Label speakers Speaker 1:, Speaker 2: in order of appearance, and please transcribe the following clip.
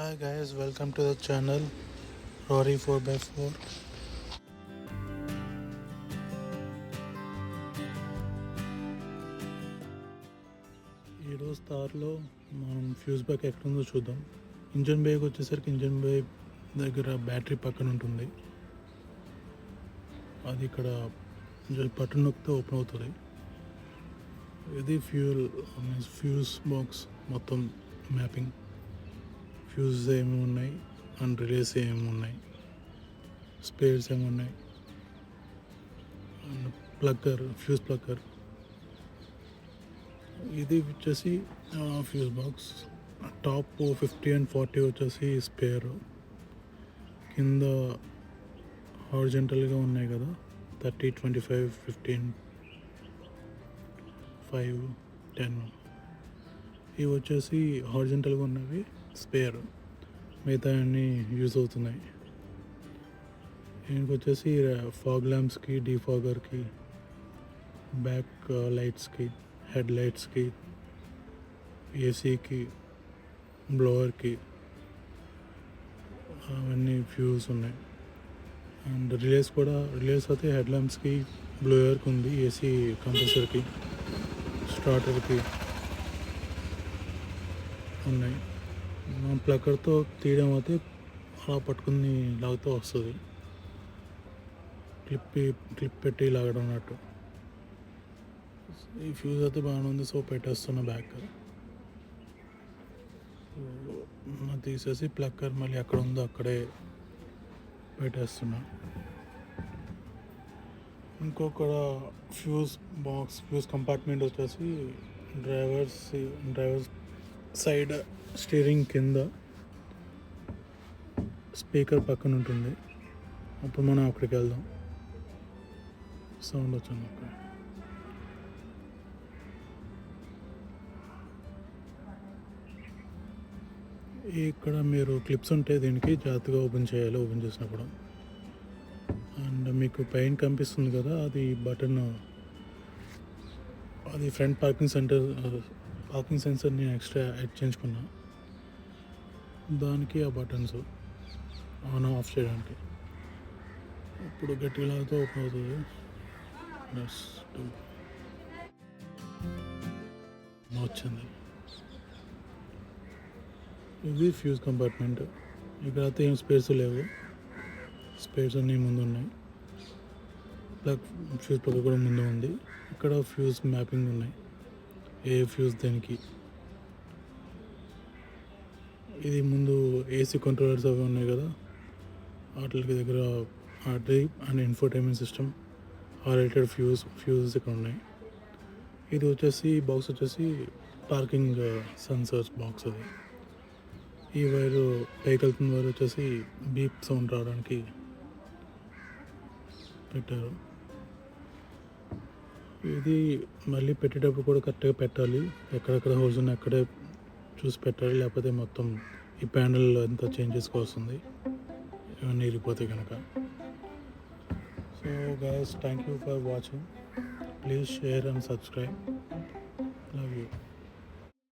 Speaker 1: Hi guys, welcome to the channel Rory 4x4. ఈరోజు తార్లో మనం fuse back ఎక్కడుందో చూద్దాం. ఇంజన్ బేకి వచ్చేసరికి ఇంజన్ బే దగ్గర బ్యాటరీ పక్కన ఉంటుంది. అది ఇక్కడ బటన్ నొక్కితే ఓపెన్ అవుతుంది. ఇది ఫ్యూజ్ బాక్స్ మొత్తం మ్యాపింగ్. ఫ్యూజ్ ఏమి ఉన్నాయి అండ్ రిలేస్ ఏమి ఉన్నాయి, స్పేర్స్ ఏమి ఉన్నాయి, అండ్ ఫ్యూజ్ ప్లగ్గర్. ఇది వచ్చేసి ఫ్యూజ్ బాక్స్. టాప్ 50 and 40 వచ్చేసి స్పేర్. కింద హారిజంటల్గా ఉన్నాయి కదా, 30, 25, 15, 5, 10. ఇవి వచ్చేసి హారిజంటల్గా ఉన్నవి స్పేర్, మిగతా అన్నీ యూజ్ అవుతున్నాయి. దీనికి వచ్చేసి ఫాగ్ ల్యాంప్స్కి, డీఫాగర్కి, బ్యాక్ లైట్స్కి, హెడ్ లైట్స్కి, ఏసీకి, బ్లోవర్కి అవన్నీ ఫ్యూజ్ ఉన్నాయి. అండ్ రిలేస్ అయితే హెడ్ ల్యాంప్స్కి, బ్లోవర్కి ఉంది, ఏసీ కంప్రెసర్కి, స్టార్టర్కి ఉన్నాయి. మనం ప్లక్కర్తో తీయడం అయితే అలా పట్టుకుని లాగుతూ వస్తుంది, క్లిప్ పెట్టి లాగడం అన్నట్టు. ఈ ఫ్యూజ్ అయితే బాగానే ఉంది, సో పెట్టేస్తున్నా బ్యాక్. తీసేసి ప్లక్కర్ మళ్ళీ ఎక్కడ ఉందో అక్కడే పెట్టేస్తున్నా. ఇంకొక ఫ్యూజ్ కంపార్ట్మెంట్ వచ్చేసి డ్రైవర్ సైడ్ స్టీరింగ్ కింద స్పీకర్ పక్కన ఉంటుంది. అప్పుడు మనం అక్కడికి వెళ్దాం. సౌండ్ వచ్చింది అక్కడ. ఇక్కడ మీరు క్లిప్స్ ఉంటాయి, దీనికి జాగ్రత్తగా ఓపెన్ చేయాలి. ఓపెన్ చేసినప్పుడు అండ్ మీకు పైన కనిపిస్తుంది కదా, అది బటన్. అది ఫ్రంట్ పార్కింగ్ సెన్సర్ నేను ఎక్స్ట్రా యాడ్ చేయించుకున్నా. దానికి ఆ బటన్స్ ఆన్ ఆఫ్ చేయడానికి. ఇప్పుడు గట్టిగా లాగితే ఓపెన్ అవుతుంది. వచ్చింది. ఇది ఫ్యూజ్ కంపార్ట్మెంట్. ఇక్కడ అయితే ఏం స్పేర్స్ లేవు, స్పేర్స్ అన్నీ ముందు ఉన్నాయి. ఫ్యూజ్ ప్లగ్ కూడా ముందు ఉంది. ఇక్కడ ఫ్యూజ్ మ్యాపింగ్ ఉన్నాయి, ఏ ఫ్యూజ్ దేనికి. ఇది ముందు ఏసీ కంట్రోలర్స్ అవి ఉన్నాయి కదా, వాటికి దగ్గర drive and infotainment system, related fuses ఇక్కడ ఉన్నాయి. ఇది వచ్చేసి బాక్స్ వచ్చేసి పార్కింగ్ సెన్సర్స్ బాక్స్. అది ఈ వైరు పైకి వెళ్తున్న వైరు వచ్చేసి బీప్ సౌండ్ రావడానికి పెట్టారు. ఇది మళ్ళీ పెట్టేటప్పుడు కూడా కరెక్ట్గా పెట్టాలి. ఎక్కడెక్కడ హోల్స్ ఉన్నాయి అక్కడే చూసి పెట్టాలి, లేకపోతే మొత్తం ఈ ప్యానెల్ అంతా చేంజ్ చేసుకోవాల్సింది ఇవన్నీ ఇరిగిపోతాయి కనుక. So guys, thank you for watching. Please share and subscribe.